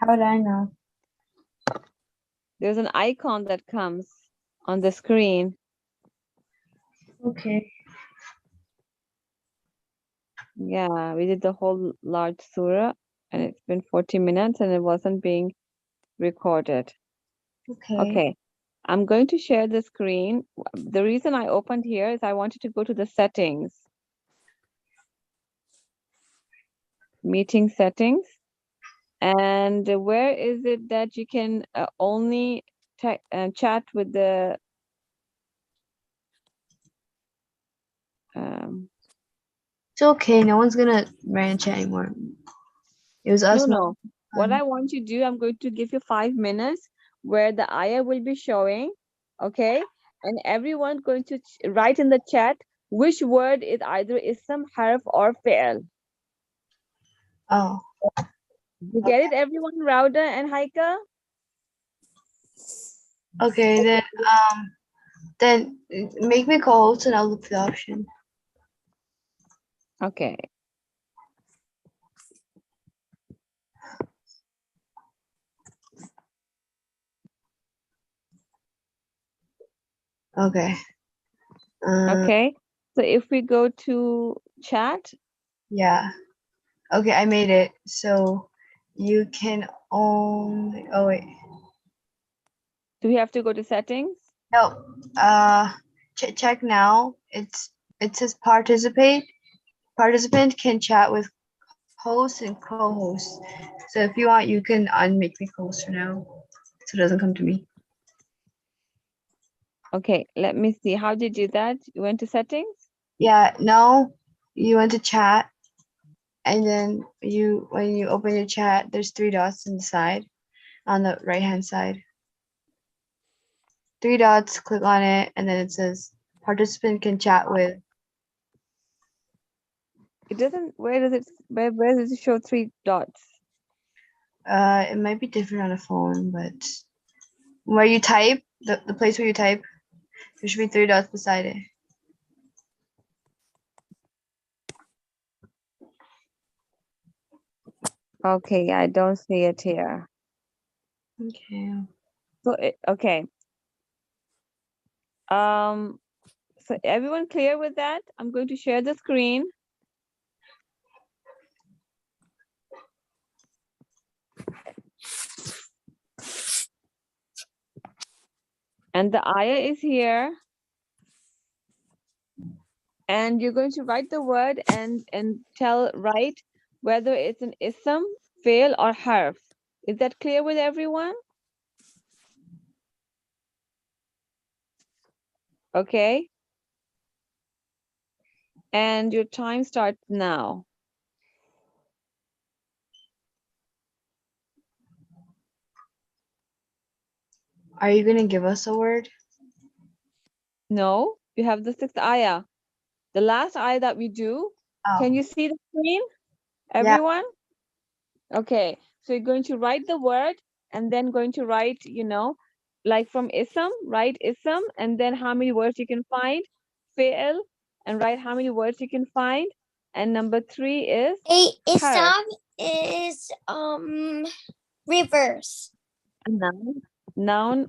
How would I know? There's an icon that comes on the screen. Okay. Yeah, we did the whole large surah and it's been 40 minutes and it wasn't being recorded. Okay. Okay, I'm going to share the screen. The reason I opened here is I wanted to go to the settings. Meeting settings. And where is it that you can only chat with the It's okay. No one's gonna rant chat anymore. It was us. no. What I want you to do, I'm going to give you 5 minutes where the ayah will be showing, okay? And everyone going to write in the chat which word is either ism, harf, or fi'l. Oh. You get it, everyone? Rauda and Haika? Okay, then make me co-host and I'll look for the option. Okay. Okay. Okay. So if we go to chat. Yeah. Okay, I made it. So you can only. Oh wait. Do we have to go to settings? No. Check now. It says participate. Participant can chat with host and co-host. So if you want, you can unmake me co-host for now, so it doesn't come to me. Okay, let me see. How did you do that? You went to settings? Yeah. No. You went to chat, and then when you open your chat, there's 3 dots on the side, on the right hand side. 3 dots. Click on it, and then it says participant can chat with. It doesn't, where does it show 3 dots? It might be different on a phone, but where you type, the place where you type, there should be 3 dots beside it. Okay, I don't see it here. Okay. So, okay. So everyone clear with that? I'm going to share the screen. And the ayah is here. And you're going to write the word and write whether it's an ism, fail, or harf. Is that clear with everyone? Okay. And your time starts now. Are you gonna give us a word? No, you have the 6th ayah. The last ayah that we do. Oh. Can you see the screen? Yeah. Everyone? Okay. So you're going to write the word and then going to write, like from ism, write ism, and then how many words you can find, fail, and write how many words you can find. And number 3 is Isam is reverse. a noun,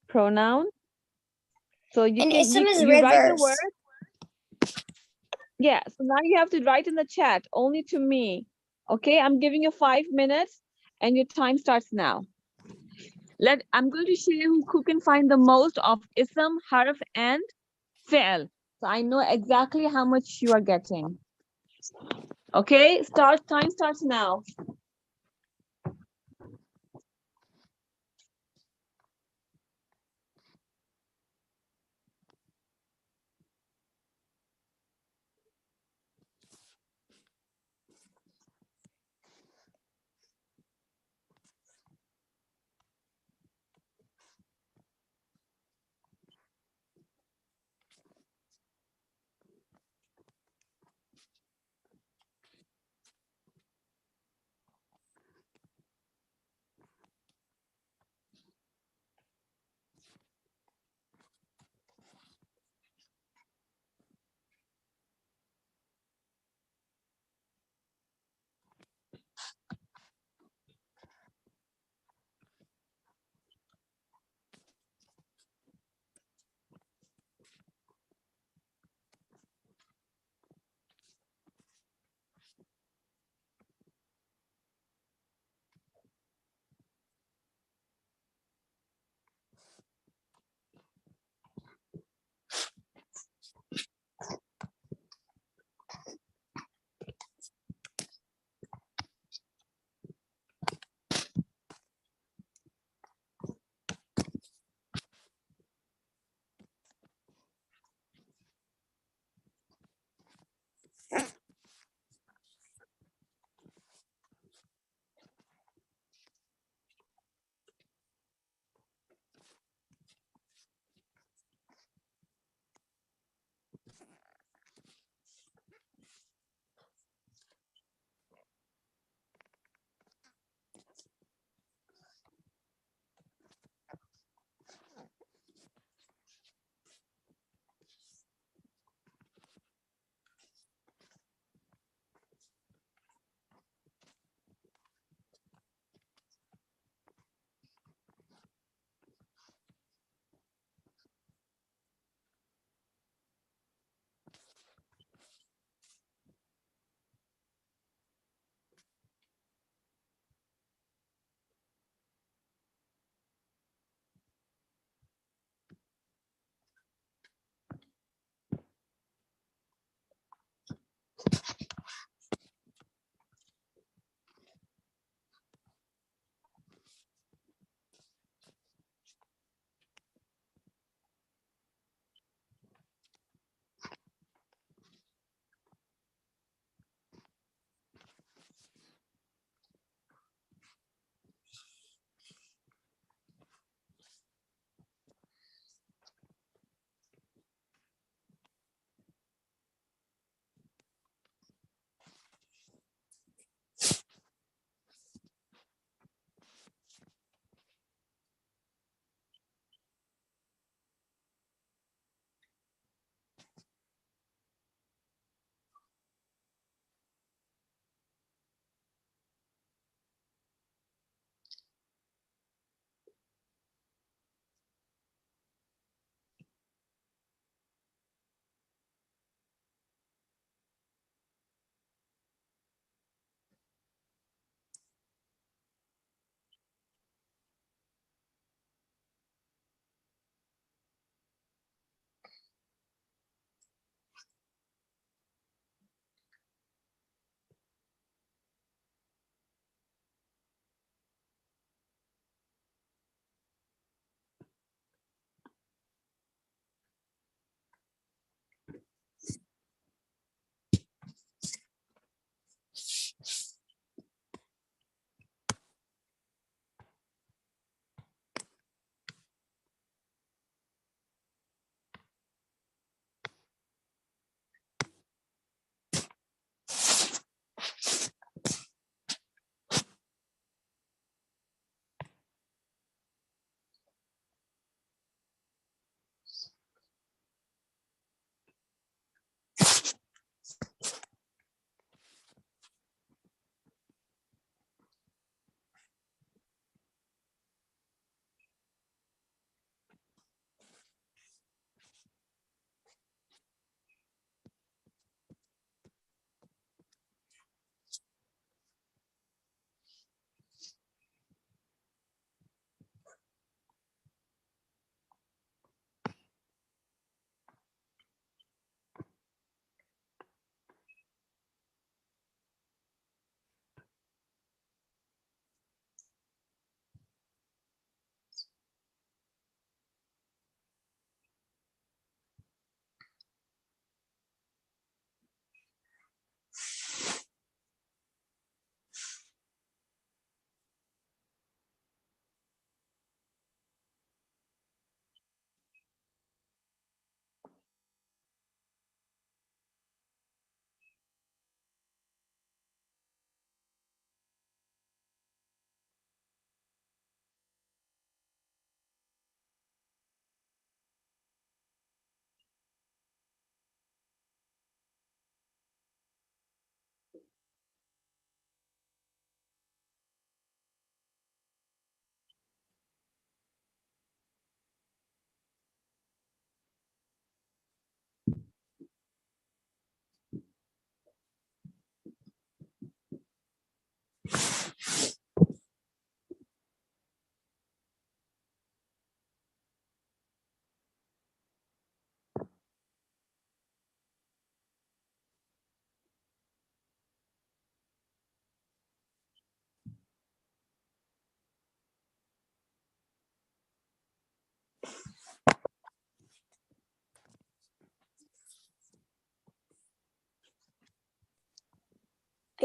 pronoun. So you And can ism is you write the reverse. word. Yeah, so now you have to write in the chat only to me. Okay, I'm giving you 5 minutes and your time starts now. I'm going to show you who can find the most of ism, harf, and fi'l. So I know exactly how much you are getting. Okay, time starts now.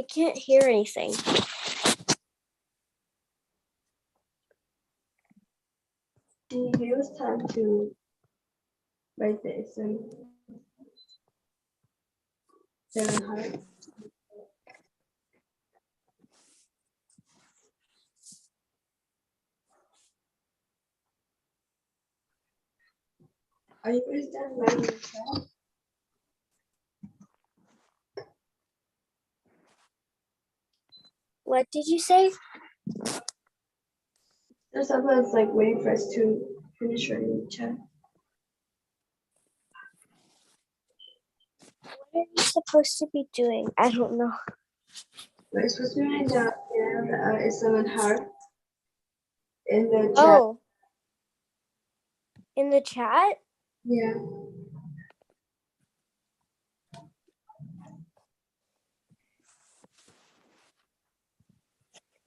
can't hear anything. It was time to write this and 7 hearts. Are you guys done writing the chat? What did you say? There's someone that's like waiting for us to finish writing the chat. What are you supposed to be doing? I don't know. We're supposed to be writing down Islamic heart in the chat. Oh. In the chat? Yeah.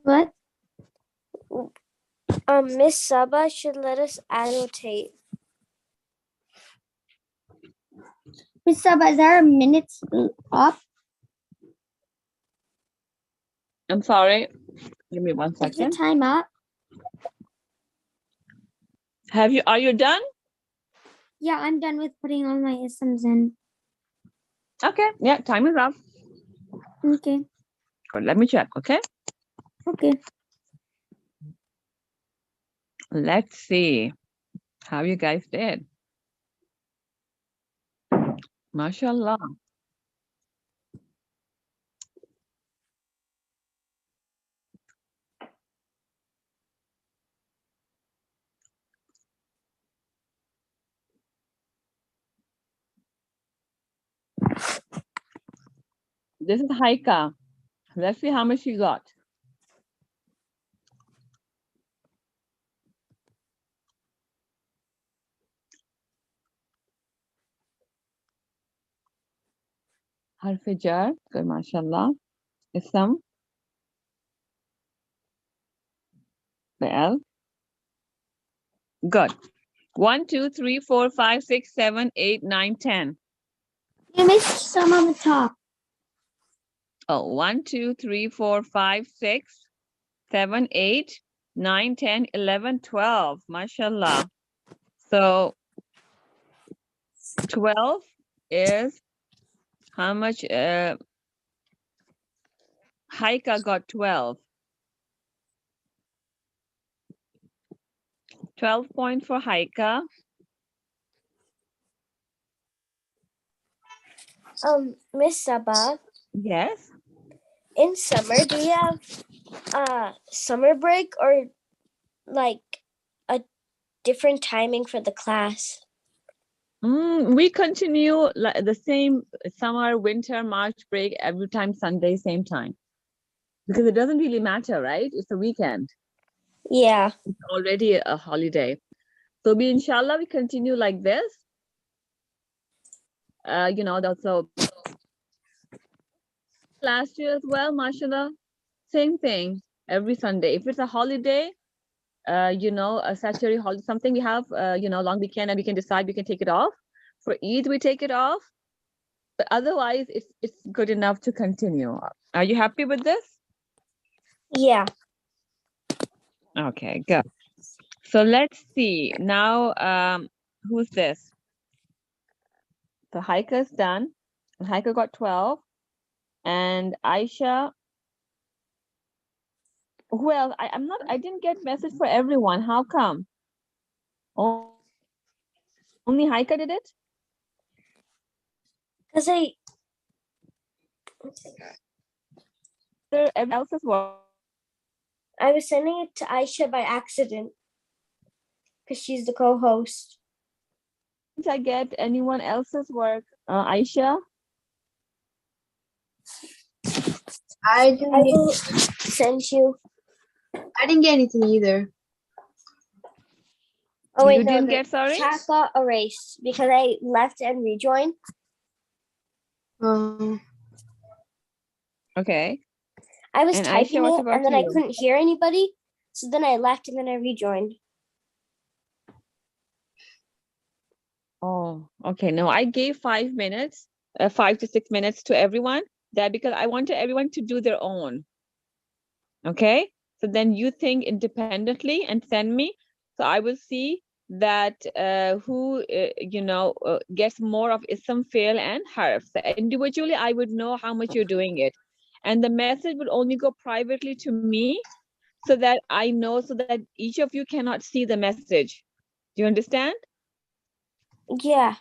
What? Miss Saba should let us annotate. Miss Saba, is there a minute up? I'm sorry. Give me 1 Is the second. time up? Are you done? Yeah, I'm done with putting all my isms in. Okay. Yeah, time is up. Okay. Good. Let me check, okay? Okay. Let's see how you guys did. MashaAllah. This is Haika. Let's see how much you got. Harf jar. Good, MashaAllah. Ism. Well. Good. 1, 2, 3, 4, 5, 6, 7, 8, 9, 10. You missed some on the top. Oh, 1, 2, 3, 4, 5, 6, 7, 8, 9, 10, 11, 12. MashaAllah. So 12 is how much? Haika got 12. 12 points for Haika. Miss Saba, Yes. in summer, do you have summer break or like a different timing for the class? We continue the same summer, winter, March break every time Sunday, same time. Because it doesn't really matter, right? It's a weekend. Yeah. It's already a holiday. So inshallah, we continue like this. Also last year as well, mashallah, same thing every Sunday. If it's a holiday, a statutory holiday, something we have, long weekend, and we can decide we can take it off. For Eid, we take it off. But otherwise, it's good enough to continue. Are you happy with this? Yeah. Okay, good. So let's see now. Who's this? So Haika's done. Haika got 12, and Aisha. Who else? I didn't get message for everyone. How come? Only Haika did it? Because Everyone else's work. I was sending it to Aisha by accident because she's the co-host. Did I get anyone else's work? Aisha? I will send you. didn't get anything either. Oh wait, You no, didn't the get, sorry? chat got erased because I left and rejoined. Okay. I was And typing Aisha, what it about and then I you? couldn't hear anybody. So then I left and then I rejoined. Oh, okay. No, I gave 5 minutes, 5 to 6 minutes to everyone. that because I want everyone to do their own. Okay, so then you think independently and send me. So I will see that who gets more of ism, fail, and harf. So individually, I would know how much you're doing it, and the message would only go privately to me, so that I know, so that each of you cannot see the message. Do you understand? Yeah.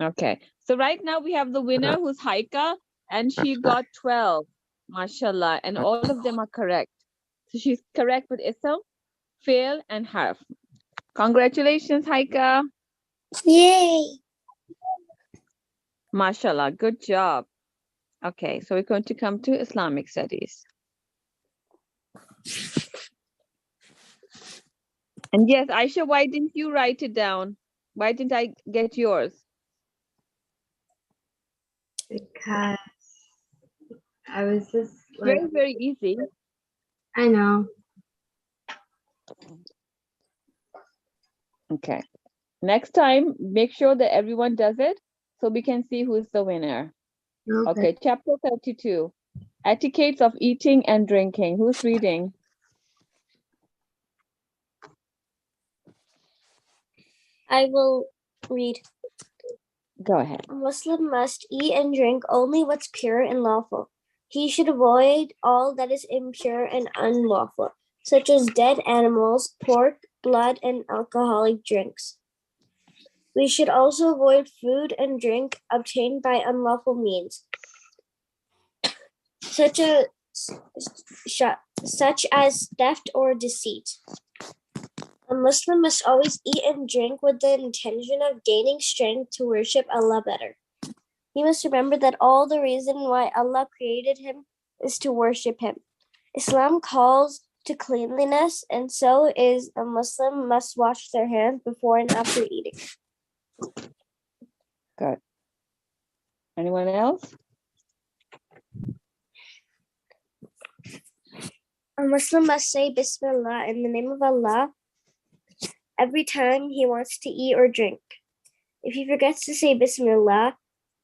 Okay. So right now we have the winner, who's Haika, and she got 12. Mashallah, and all of them are correct. So she's correct with ism, fail, and harf. Congratulations, Haika. Yay. Mashallah, good job. Okay, so we're going to come to Islamic Studies. And yes, Aisha, why didn't you write it down? Why didn't I get yours? Because I was just like, Very, very easy. I know. Okay. Next time, make sure that everyone does it so we can see who's the winner. Okay, chapter 32. Etiquettes of eating and drinking. Who's reading? I will read. Go ahead. A Muslim must eat and drink only what's pure and lawful. He should avoid all that is impure and unlawful, such as dead animals, pork, blood, and alcoholic drinks. We should also avoid food and drink obtained by unlawful means, such as theft or deceit. A Muslim must always eat and drink with the intention of gaining strength to worship Allah better. He must remember that all the reason why Allah created him is to worship him. Islam calls to cleanliness, and so is a Muslim must wash their hands before and after eating. Good. Anyone else? A Muslim must say Bismillah in the name of Allah every time he wants to eat or drink. If he forgets to say Bismillah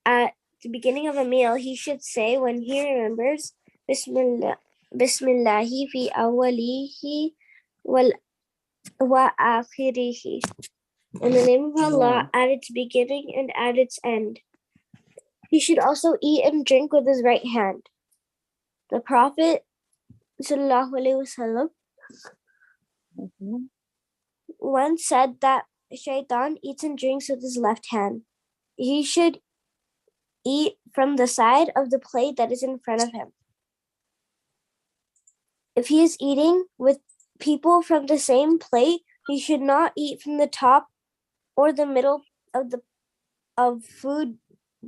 at the beginning of a meal, he should say when he remembers Bismillah, Bismillahi fi awalihi wa akhirihi. In the name of Allah at its beginning and at its end. He should also eat and drink with his right hand. The Prophet ﷺ once said that Shaitan eats and drinks with his left hand. He should eat from the side of the plate that is in front of him. If he is eating with people from the same plate, he should not eat from the top or the middle of food,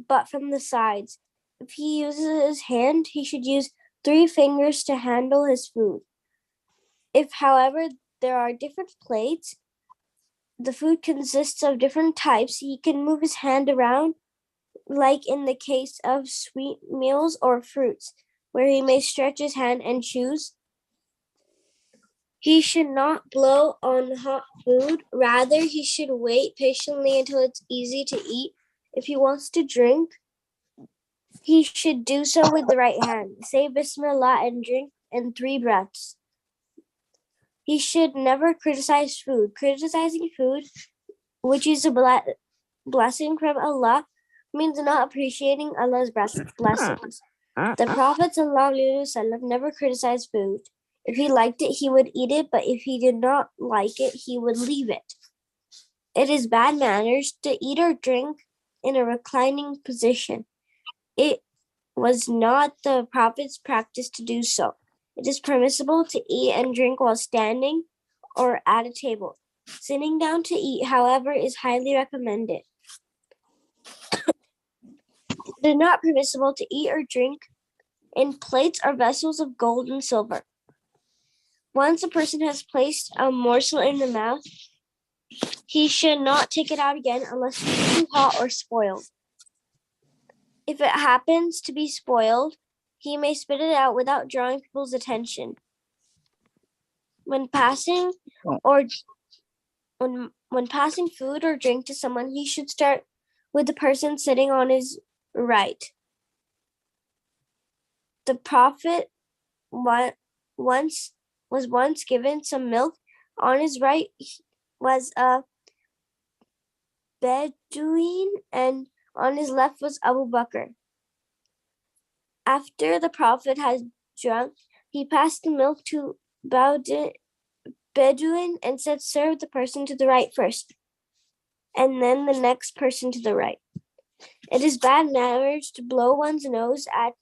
but from the sides. If he uses his hand, he should use 3 fingers to handle his food. If, however, there are different plates, the food consists of different types, he can move his hand around, like in the case of sweet meals or fruits, where he may stretch his hand and choose. He should not blow on hot food. Rather, he should wait patiently until it's easy to eat. If he wants to drink, he should do so with the right hand. Say Bismillah and drink in 3 breaths. He should never criticize food. Criticizing food, which is a blessing from Allah, means not appreciating Allah's blessings. The Prophet ﷺ never criticized food. If he liked it, he would eat it, but if he did not like it, he would leave it. It is bad manners to eat or drink in a reclining position. It was not the Prophet's practice to do so. It is permissible to eat and drink while standing or at a table. Sitting down to eat, however, is highly recommended. It is not permissible to eat or drink in plates or vessels of gold and silver. Once a person has placed a morsel in the mouth, he should not take it out again unless it is too hot or spoiled. If it happens to be spoiled, he may spit it out without drawing people's attention. When passing food or drink to someone, he should start with the person sitting on his right. the Prophet was once given some milk. On his right was a Bedouin, and on his left was Abu Bakr. After the Prophet had drunk, he passed the milk to Bedouin and said, "Serve the person to the right first, and then the next person to the right." It is bad manners to blow one's nose at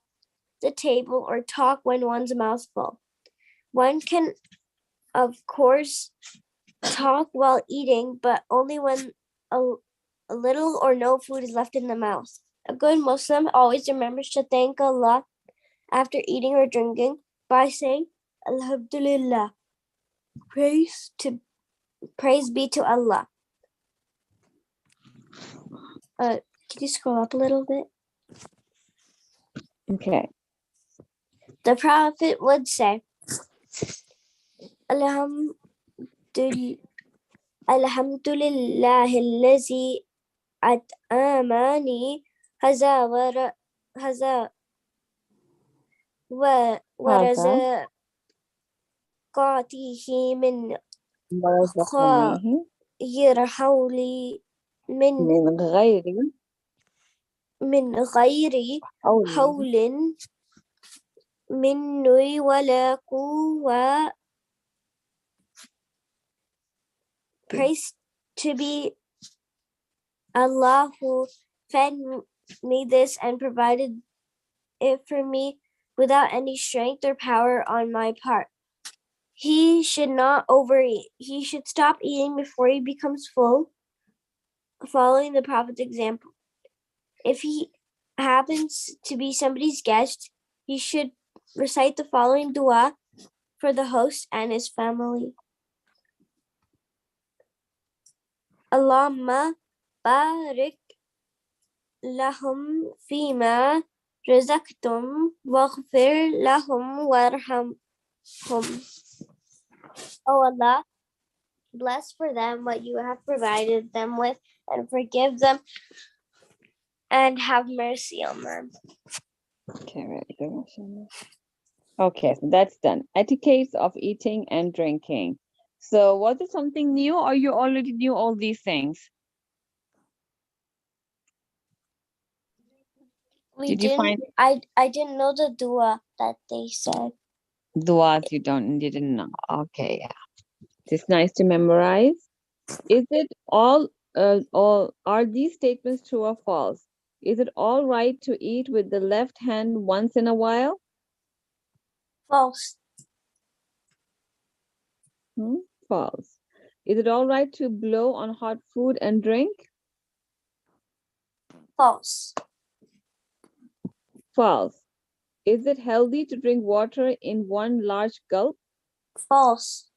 the table or talk when one's mouth full. One can, of course, talk while eating, but only when a little or no food is left in the mouth. A good Muslim always remembers to thank Allah after eating or drinking by saying, "Alhamdulillah, praise be to Allah." Can you scroll up a little bit? Okay. The Prophet would say, Alhamdulillah allazi at'amani haza ورزقatihi min ورزقنيه غير حولي من غير من غير حول حول مني ولا قوة. Praise to be Allah who fed me this and provided it for me without any strength or power on my part. He should not overeat. He should stop eating before he becomes full, following the Prophet's example. If he happens to be somebody's guest, he should recite the following dua for the host and his family. Allahumma barik lahum fima razaqtum waghfir lahum warhamhum. O Allah, bless for them what you have provided them with, and forgive them and have mercy on them. Okay, very good. mashallah. Okay, so that's done. Etiquettes of eating and drinking. So was it something new, or you already knew all these things? Did you find I didn't know the dua that they said. duas you didn't know? Okay, yeah. It's nice to memorize. Is it all are these statements true or false? Is it all right to eat with the left hand once in a while? False. False. Is it all right to blow on hot food and drink? False. False. Is it healthy to drink water in one large gulp? False.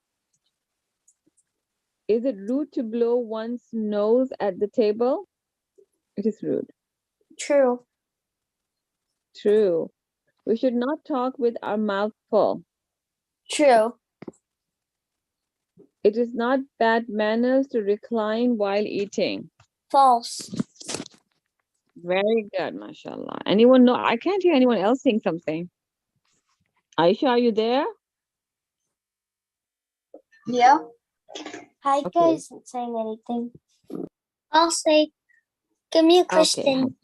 Is it rude to blow one's nose at the table? It is rude. True. True. We should not talk with our mouth full. True. It is not bad manners to recline while eating. False. Very good, mashallah. Anyone know? I can't hear anyone else saying something. Aisha, are you there? Yeah. Haika Okay. isn't saying anything. I'll say, give me a question.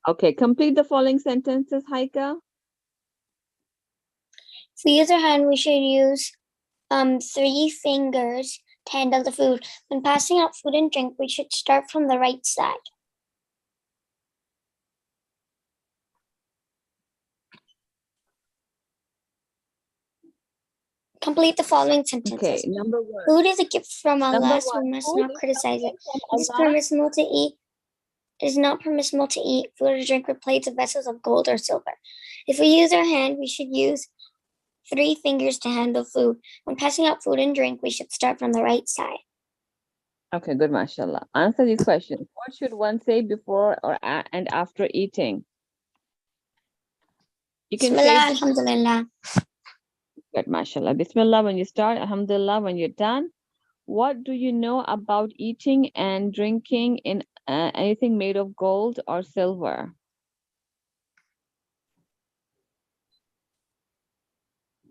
Okay, complete the following sentences, Haika. If we use our hand, we should use 3 fingers to handle the food. When passing out food and drink, we should start from the right side. Complete the following sentences. Okay, number one. Food is a gift from Number Allah, so one, we must food not is criticize it. something It is from Allah. permissible to eat. It is not permissible to eat food or drink with plates of vessels of gold or silver. If we use our hand, we should use 3 fingers to handle food. When passing out food and drink, we should start from the right side. Okay, good, mashallah. Answer these questions. What should one say before or and after eating? You can Bismillah, say alhamdulillah. good, mashallah. Bismillah when you start, alhamdulillah when you're done. What do you know about eating and drinking in anything made of gold or silver?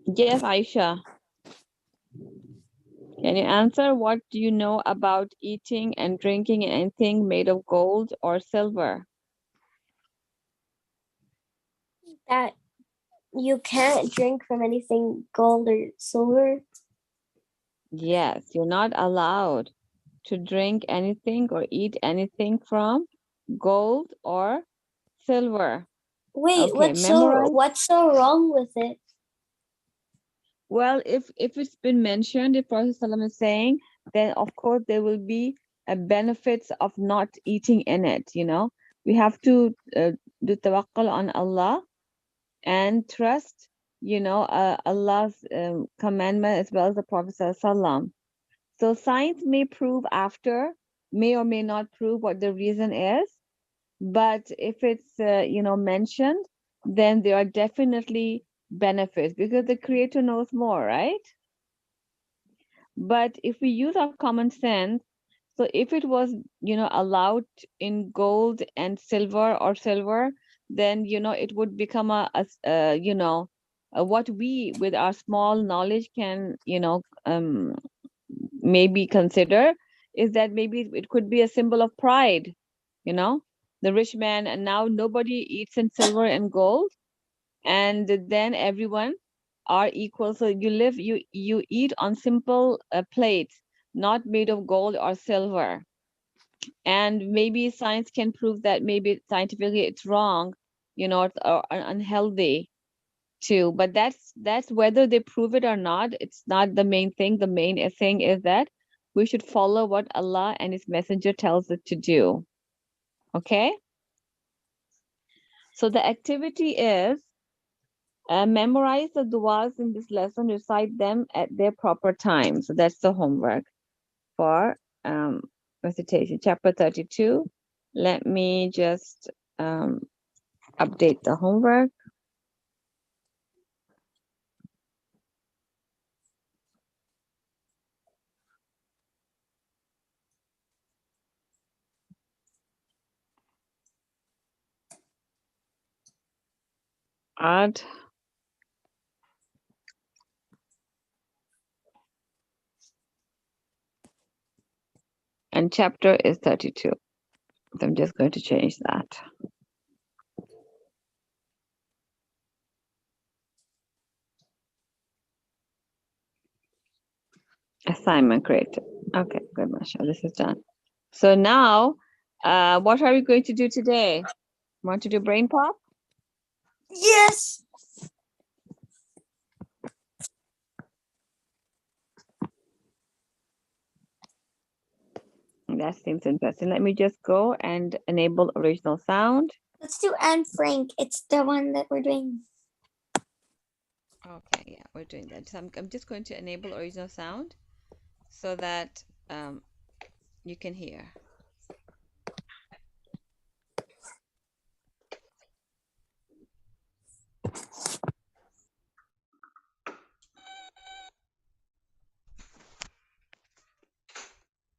Yes, Aisha. Can you answer? What do you know about eating and drinking anything made of gold or silver? That you can't drink from anything gold or silver. Yes, you're not allowed to drink anything or eat anything from gold or silver. Wait, Okay, memorize. what's so wrong with it? Well, if it's been mentioned, if Prophet ﷺ is saying, then of course there will be a benefits of not eating in it. You know, we have to do tawakkul on Allah and trust, you know, Allah's commandment as well as the Prophet ﷺ. So science may prove after, may or may not prove what the reason is, but if it's you know, mentioned, then there are definitely benefits because the Creator knows more, right? But if we use our common sense, so if it was, you know, allowed in gold and silver or silver, then, you know, it would become you know, what we with our small knowledge can, you know, maybe consider is that maybe it could be a symbol of pride, you know, the rich man, and now nobody eats in silver and gold, and then everyone are equal. So you eat on simple plates, not made of gold or silver. And maybe science can prove that maybe scientifically it's wrong, you know, or unhealthy too. But that's whether they prove it or not. It's not the main thing. The main thing is that we should follow what Allah and His Messenger tells us to do. Okay. So the activity is memorize the du'as in this lesson, recite them at their proper time. So that's the homework for recitation. Chapter 32. Let me just update the homework. Add. And chapter is 32. So I'm just going to change that. Assignment created. Okay, good, Masha. This is done. So now, what are we going to do today? Want to do Brainpop? Yes. That seems interesting. Let me just go and enable original sound. Let's do Anne Frank. It's the one that we're doing. Okay, yeah, we're doing that. So I'm just going to enable original sound so that you can hear.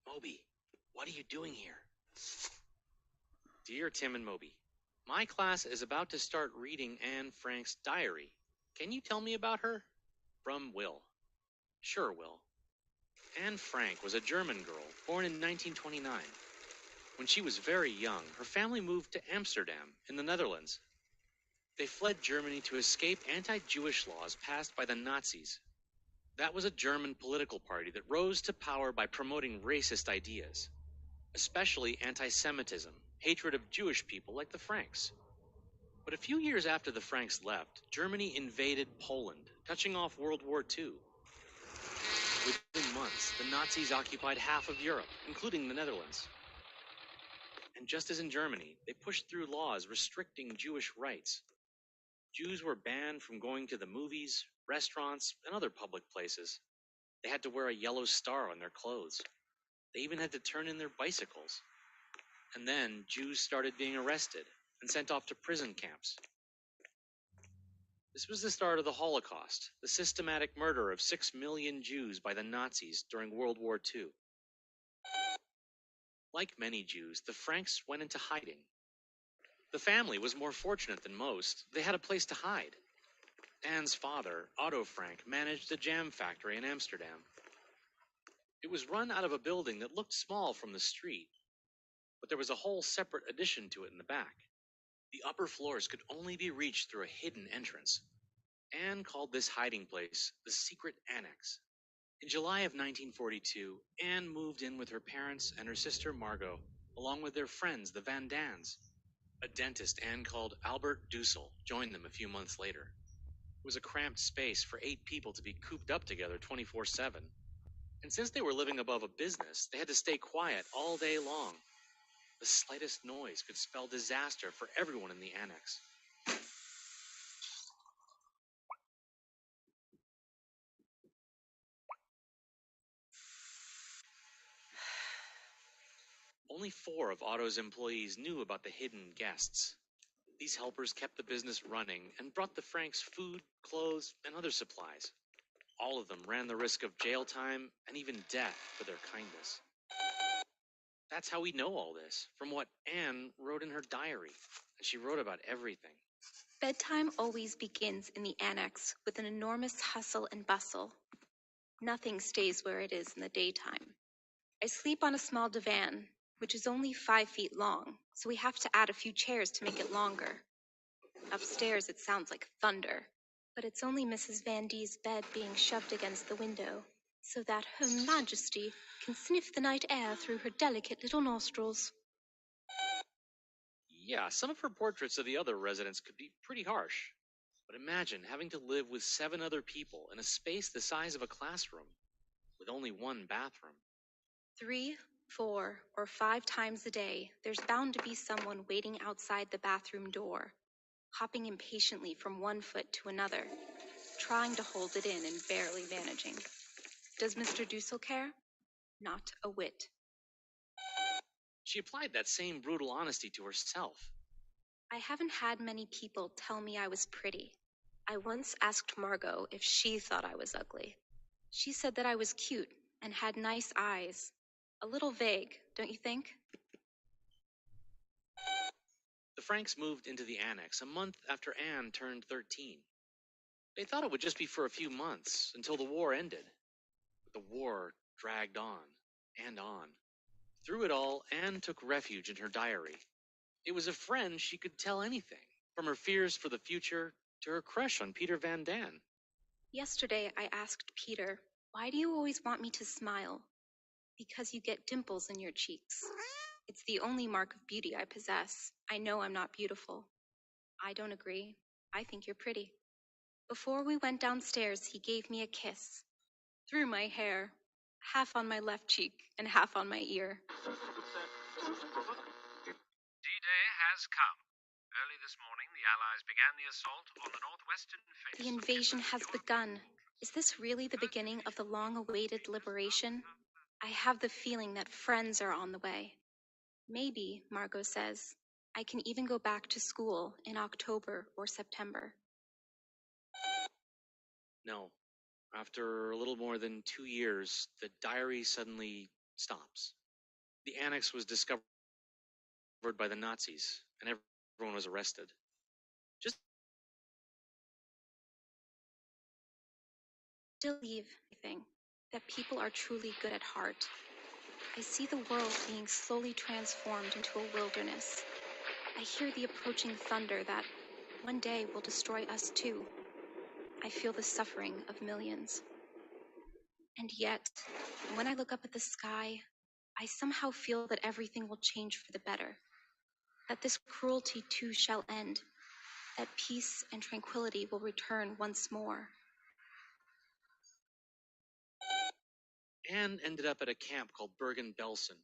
Moby, what are you doing here? Dear Tim and Moby, my class is about to start reading Anne Frank's diary. Can you tell me about her? From Will. Sure, Will. Anne Frank was a German girl born in 1929. When she was very young, her family moved to Amsterdam in the Netherlands. They fled Germany to escape anti-Jewish laws passed by the Nazis. That was a German political party that rose to power by promoting racist ideas, especially anti-Semitism, hatred of Jewish people like the Franks. But a few years after the Franks left, Germany invaded Poland, touching off World War II. Within months, the Nazis occupied half of Europe, including the Netherlands. And just as in Germany, they pushed through laws restricting Jewish rights. Jews were banned from going to the movies, restaurants, and other public places. They had to wear a yellow star on their clothes. They even had to turn in their bicycles. And then Jews started being arrested and sent off to prison camps. This was the start of the Holocaust, the systematic murder of 6 million Jews by the Nazis during World War II. Like many Jews, the Franks went into hiding. The family was more fortunate than most. They had a place to hide. Anne's father, Otto Frank, managed a jam factory in Amsterdam. It was run out of a building that looked small from the street, but there was a whole separate addition to it in the back. The upper floors could only be reached through a hidden entrance. Anne called this hiding place the Secret Annex. In July of 1942, Anne moved in with her parents and her sister Margot, along with their friends, the Van Dans. A dentist Anne called Albert Dussel joined them a few months later. It was a cramped space for 8 people to be cooped up together 24/7. And since they were living above a business, they had to stay quiet all day long. The slightest noise could spell disaster for everyone in the annex. Only 4 of Otto's employees knew about the hidden guests. These helpers kept the business running and brought the Franks food, clothes, and other supplies. All of them ran the risk of jail time and even death for their kindness. That's how we know all this, from what Anne wrote in her diary. And she wrote about everything. Bedtime always begins in the annex with an enormous hustle and bustle. Nothing stays where it is in the daytime. I sleep on a small divan, which is only 5 feet long, so we have to add a few chairs to make it longer. Upstairs, it sounds like thunder, but it's only Mrs. Van D's bed being shoved against the window, so that Her Majesty can sniff the night air through her delicate little nostrils. Yeah, some of her portraits of the other residents could be pretty harsh. But imagine having to live with 7 other people in a space the size of a classroom, with only one bathroom. 3, 4, or 5 times a day, there's bound to be someone waiting outside the bathroom door, hopping impatiently from one foot to another, trying to hold it in and barely managing. Does Mr. Dussel care? Not a whit. She applied that same brutal honesty to herself. I haven't had many people tell me I was pretty. I once asked Margot if she thought I was ugly. She said that I was cute and had nice eyes. A little vague, don't you think? The Franks moved into the annex a month after Anne turned 13. They thought it would just be for a few months until the war ended. But the war dragged on and on. Through it all, Anne took refuge in her diary. It was a friend she could tell anything, from her fears for the future to her crush on Peter Van Dan. Yesterday, I asked Peter, why do you always want me to smile? Because you get dimples in your cheeks. It's the only mark of beauty I possess. I know I'm not beautiful. I don't agree. I think you're pretty. Before we went downstairs, he gave me a kiss. Through my hair, half on my left cheek and half on my ear. D-Day has come. Early this morning, the Allies began the assault on the northwestern face. The invasion has begun. Is this really the beginning of the long-awaited liberation? I have the feeling that friends are on the way. Maybe, Margot says, I can even go back to school in October or September. No. After a little more than 2 years, the diary suddenly stops. The annex was discovered by the Nazis, and everyone was arrested. Just Still believe anything, that people are truly good at heart. I see the world being slowly transformed into a wilderness. I hear the approaching thunder that one day will destroy us too. I feel the suffering of millions. And yet, when I look up at the sky, I somehow feel that everything will change for the better. That this cruelty too shall end. That peace and tranquility will return once more. Anne ended up at a camp called Bergen-Belsen.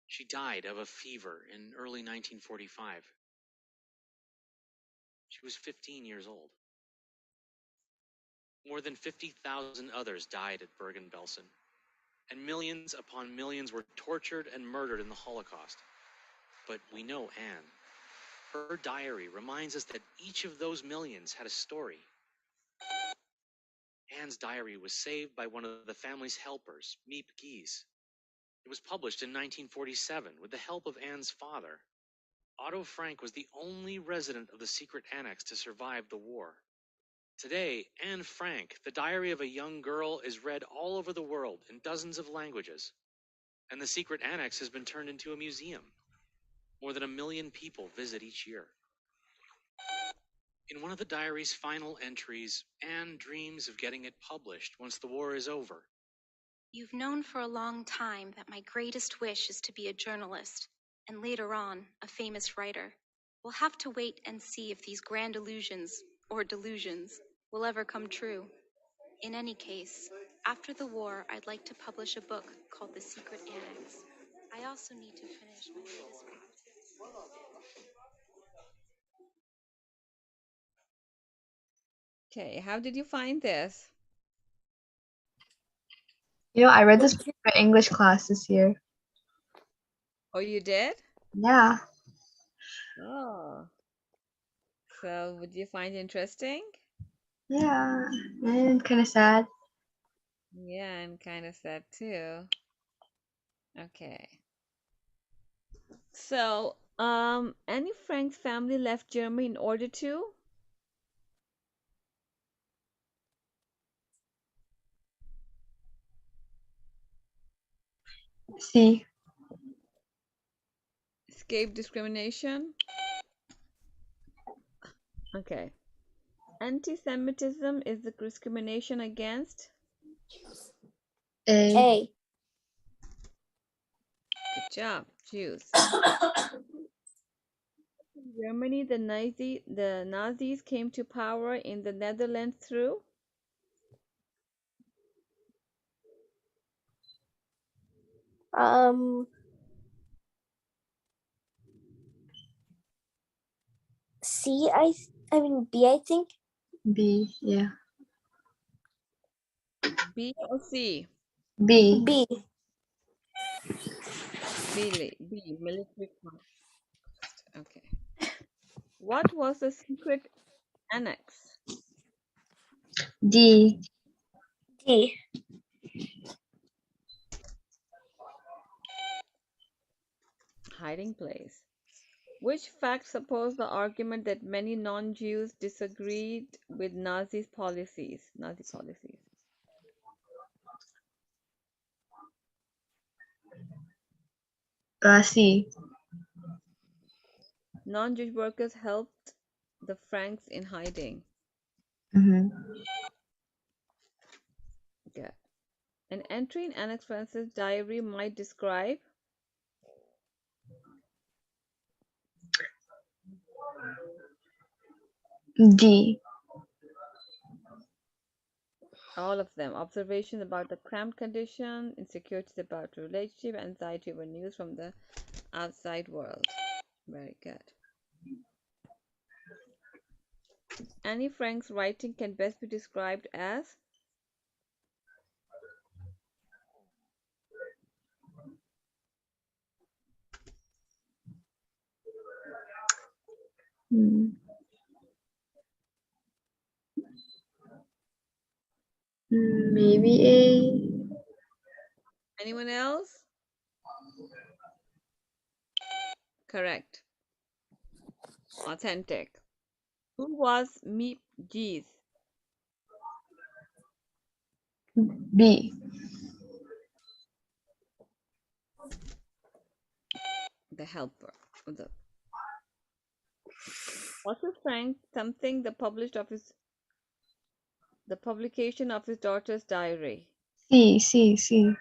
She died of a fever in early 1945. She was 15 years old. More than 50,000 others died at Bergen-Belsen, and millions upon millions were tortured and murdered in the Holocaust. But we know Anne. Her diary reminds us that each of those millions had a story. Anne's diary was saved by one of the family's helpers, Miep Gies. It was published in 1947 with the help of Anne's father. Otto Frank was the only resident of the secret annex to survive the war. Today, Anne Frank, the diary of a young girl, is read all over the world in dozens of languages. And the secret annex has been turned into a museum. More than 1 million people visit each year. In one of the diary's final entries, Anne dreams of getting it published once the war is over. You've known for a long time that my greatest wish is to be a journalist, and later on, a famous writer. We'll have to wait and see if these grand illusions, or delusions, will ever come true. In any case, after the war, I'd like to publish a book called The Secret Annex. I also need to finish my latest project. Okay, how did you find this? I read this book for English class this year. Oh, you did? Yeah. Oh. So, would you find it interesting? Yeah. And kind of sad. Yeah, and kind of sad too. Okay. So, Anne Frank's family left Germany in order to See. escape discrimination. Okay. Anti-Semitism is the discrimination against. A. A. Good job, Jews. In Germany, the Nazis came to power in the Netherlands through. C. I mean B. I think. B. Yeah. B or C? B. B. B, military conquest. Okay. What was the secret annex? D. D. Hiding place. Which fact supports the argument that many non-Jews disagreed with Nazi policies? C. Non-Jewish workers helped the Franks in hiding. Mm-hmm. Good. An entry in Anne Frank's diary might describe D. all of them. Observations about the cramped condition, insecurities about the relationship, anxiety over news from the outside world. Very good. Anne Frank's writing can best be described as Maybe A. anyone else? Correct. Authentic. Who was Meep Gees? B. The helper. Was Frank something the publication of his daughter's diary? C.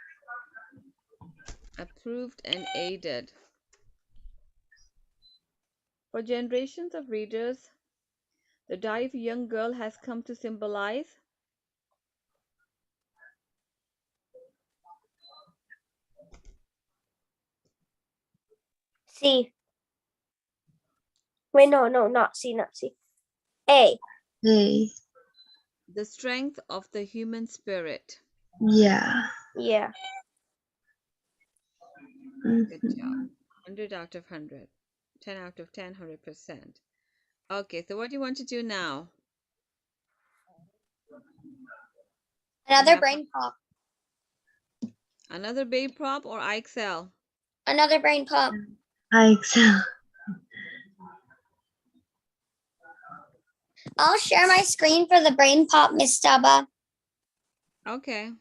Approved and aided. For generations of readers, the diary of a young girl has come to symbolize C. Wait, no, not C, not C. A. A. the strength of the human spirit. Yeah. Yeah. Good job. 100 out of 100. 10 out of 10, 100%. Okay, so what do you want to do now? Another brain pop. Another Brainpop or IXL? Another brain pop. IXL. I'll share my screen for the Brainpop, Miss Stubba. Okay.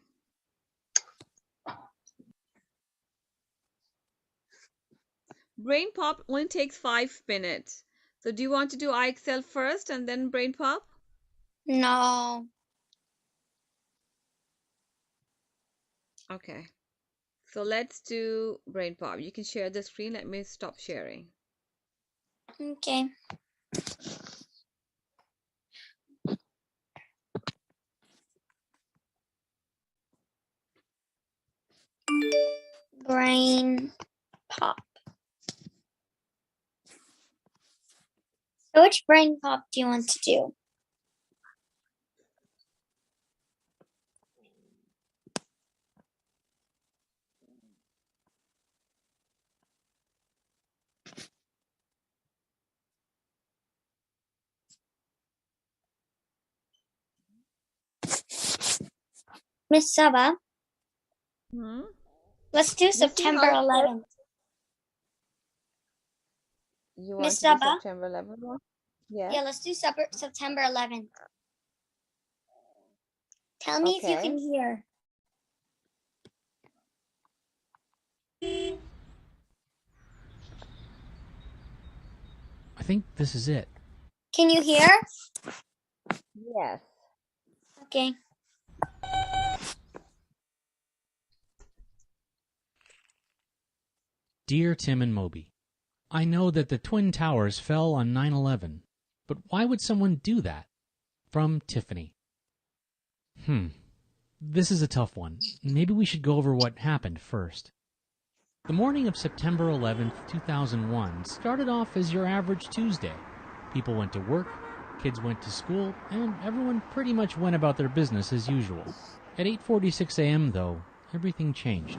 Brainpop only takes 5 minutes. So do you want to do IXL first and then Brainpop? No. Okay. So let's do Brainpop. You can share the screen. Let me stop sharing. Okay. Brainpop. So which Brainpop do you want to do? Miss Stubba, Hmm? let's do see September how- 11th. You Miss want to do Stubba? September 11th one? Yeah. Yeah, let's do September 11th. Tell me if you Okay. can hear. I think this is it. Can you hear? Yes. Okay. Dear Tim and Moby, I know that the Twin Towers fell on 9/11, but why would someone do that? From Tiffany. This is a tough one. Maybe we should go over what happened first. The morning of September 11th, 2001 started off as your average Tuesday. People went to work, kids went to school, and everyone pretty much went about their business as usual. At 8:46 a.m., though, everything changed.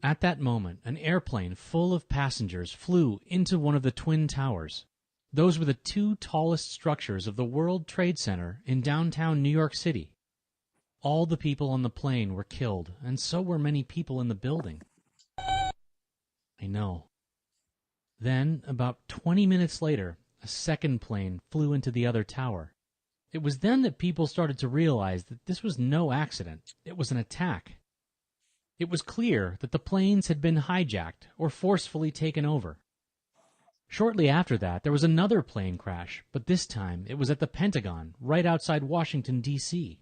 At that moment, an airplane full of passengers flew into one of the Twin Towers. Those were the two tallest structures of the World Trade Center in downtown New York City. All the people on the plane were killed, and so were many people in the building. I know. Then, about 20 minutes later, a second plane flew into the other tower. It was then that people started to realize that this was no accident. It was an attack. It was clear that the planes had been hijacked or forcefully taken over. Shortly after that, there was another plane crash, but this time it was at the Pentagon, right outside Washington, D.C.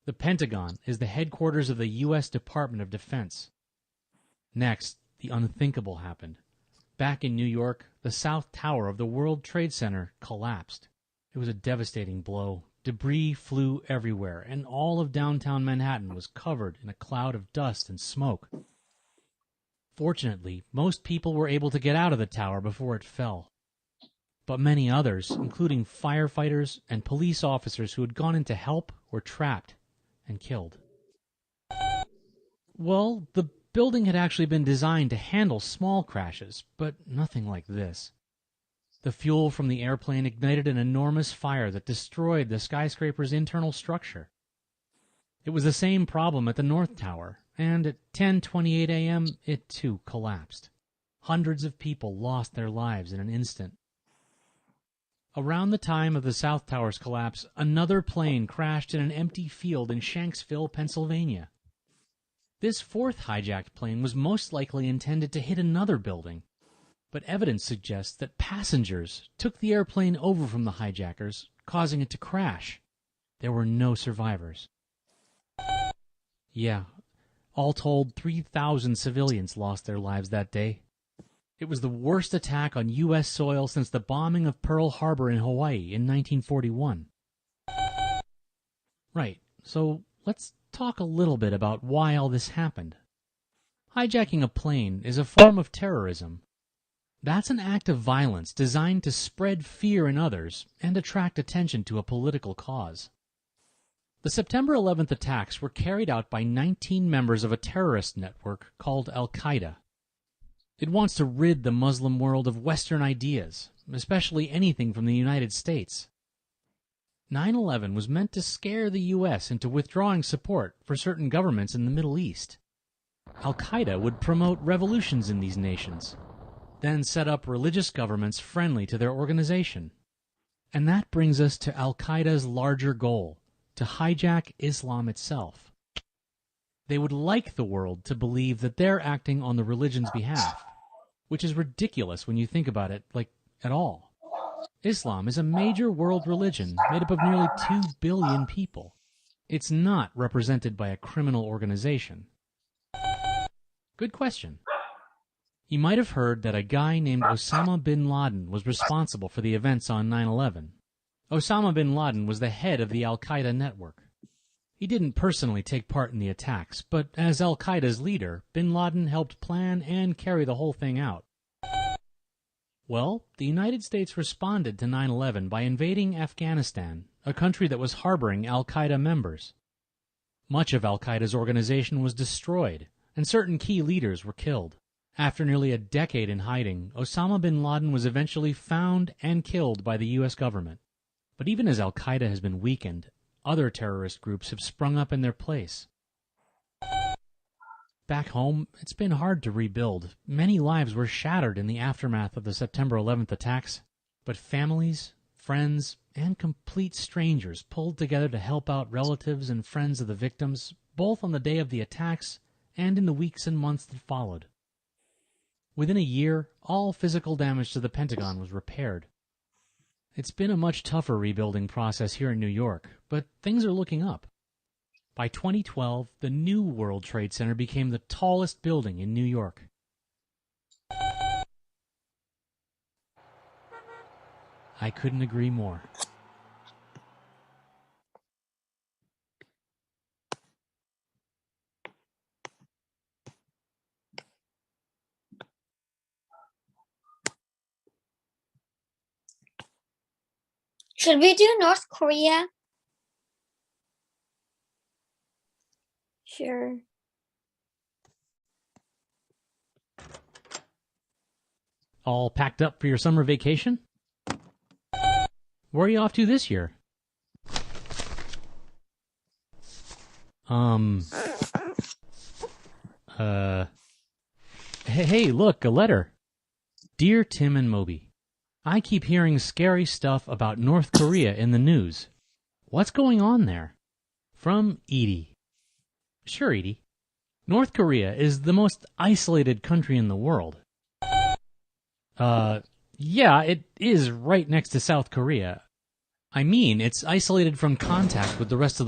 The Pentagon is the headquarters of the U.S. Department of Defense. Next, the unthinkable happened. Back in New York, the South Tower of the World Trade Center collapsed. It was a devastating blow. Debris flew everywhere, and all of downtown Manhattan was covered in a cloud of dust and smoke. Fortunately, most people were able to get out of the tower before it fell. But many others, including firefighters and police officers who had gone in to help, were trapped and killed. Well, the building had actually been designed to handle small crashes, but nothing like this. The fuel from the airplane ignited an enormous fire that destroyed the skyscraper's internal structure. It was the same problem at the North Tower, and at 10:28 a.m. it too collapsed. Hundreds of people lost their lives in an instant. Around the time of the South Tower's collapse, another plane crashed in an empty field in Shanksville, Pennsylvania. This fourth hijacked plane was most likely intended to hit another building, but evidence suggests that passengers took the airplane over from the hijackers, causing it to crash. There were no survivors. Yeah, all told, 3,000 civilians lost their lives that day. It was the worst attack on U.S. soil since the bombing of Pearl Harbor in Hawaii in 1941. Right, so let's talk a little bit about why all this happened. Hijacking a plane is a form of terrorism. That's an act of violence designed to spread fear in others and attract attention to a political cause. The September 11th attacks were carried out by 19 members of a terrorist network called Al-Qaeda. It wants to rid the Muslim world of Western ideas, especially anything from the United States. 9/11 was meant to scare the U.S. into withdrawing support for certain governments in the Middle East. Al-Qaeda would promote revolutions in these nations. then set up religious governments friendly to their organization. And that brings us to Al-Qaeda's larger goal, to hijack Islam itself. They would like the world to believe that they're acting on the religion's behalf, which is ridiculous when you think about it, at all. Islam is a major world religion made up of nearly 2 billion people. It's not represented by a criminal organization. Good question. You might have heard that a guy named Osama bin Laden was responsible for the events on 9/11. Osama bin Laden was the head of the Al-Qaeda network. He didn't personally take part in the attacks, but as Al-Qaeda's leader, bin Laden helped plan and carry the whole thing out. Well, the United States responded to 9/11 by invading Afghanistan, a country that was harboring Al-Qaeda members. Much of Al-Qaeda's organization was destroyed, and certain key leaders were killed. After nearly a decade in hiding, Osama bin Laden was eventually found and killed by the U.S. government. But even as Al-Qaeda has been weakened, other terrorist groups have sprung up in their place. Back home, it's been hard to rebuild. Many lives were shattered in the aftermath of the September 11th attacks, but families, friends, and complete strangers pulled together to help out relatives and friends of the victims, both on the day of the attacks and in the weeks and months that followed. Within a year, all physical damage to the Pentagon was repaired. It's been a much tougher rebuilding process here in New York, but things are looking up. By 2012, the new World Trade Center became the tallest building in New York. I couldn't agree more. Should we do North Korea? Sure. All packed up for your summer vacation? Where are you off to this year? Hey, look, a letter. Dear Tim and Moby, I keep hearing scary stuff about North Korea in the news. What's going on there? From Edie. Sure, Edie. North Korea is the most isolated country in the world. Yeah, it is right next to South Korea. I mean, it's isolated from contact with the rest of the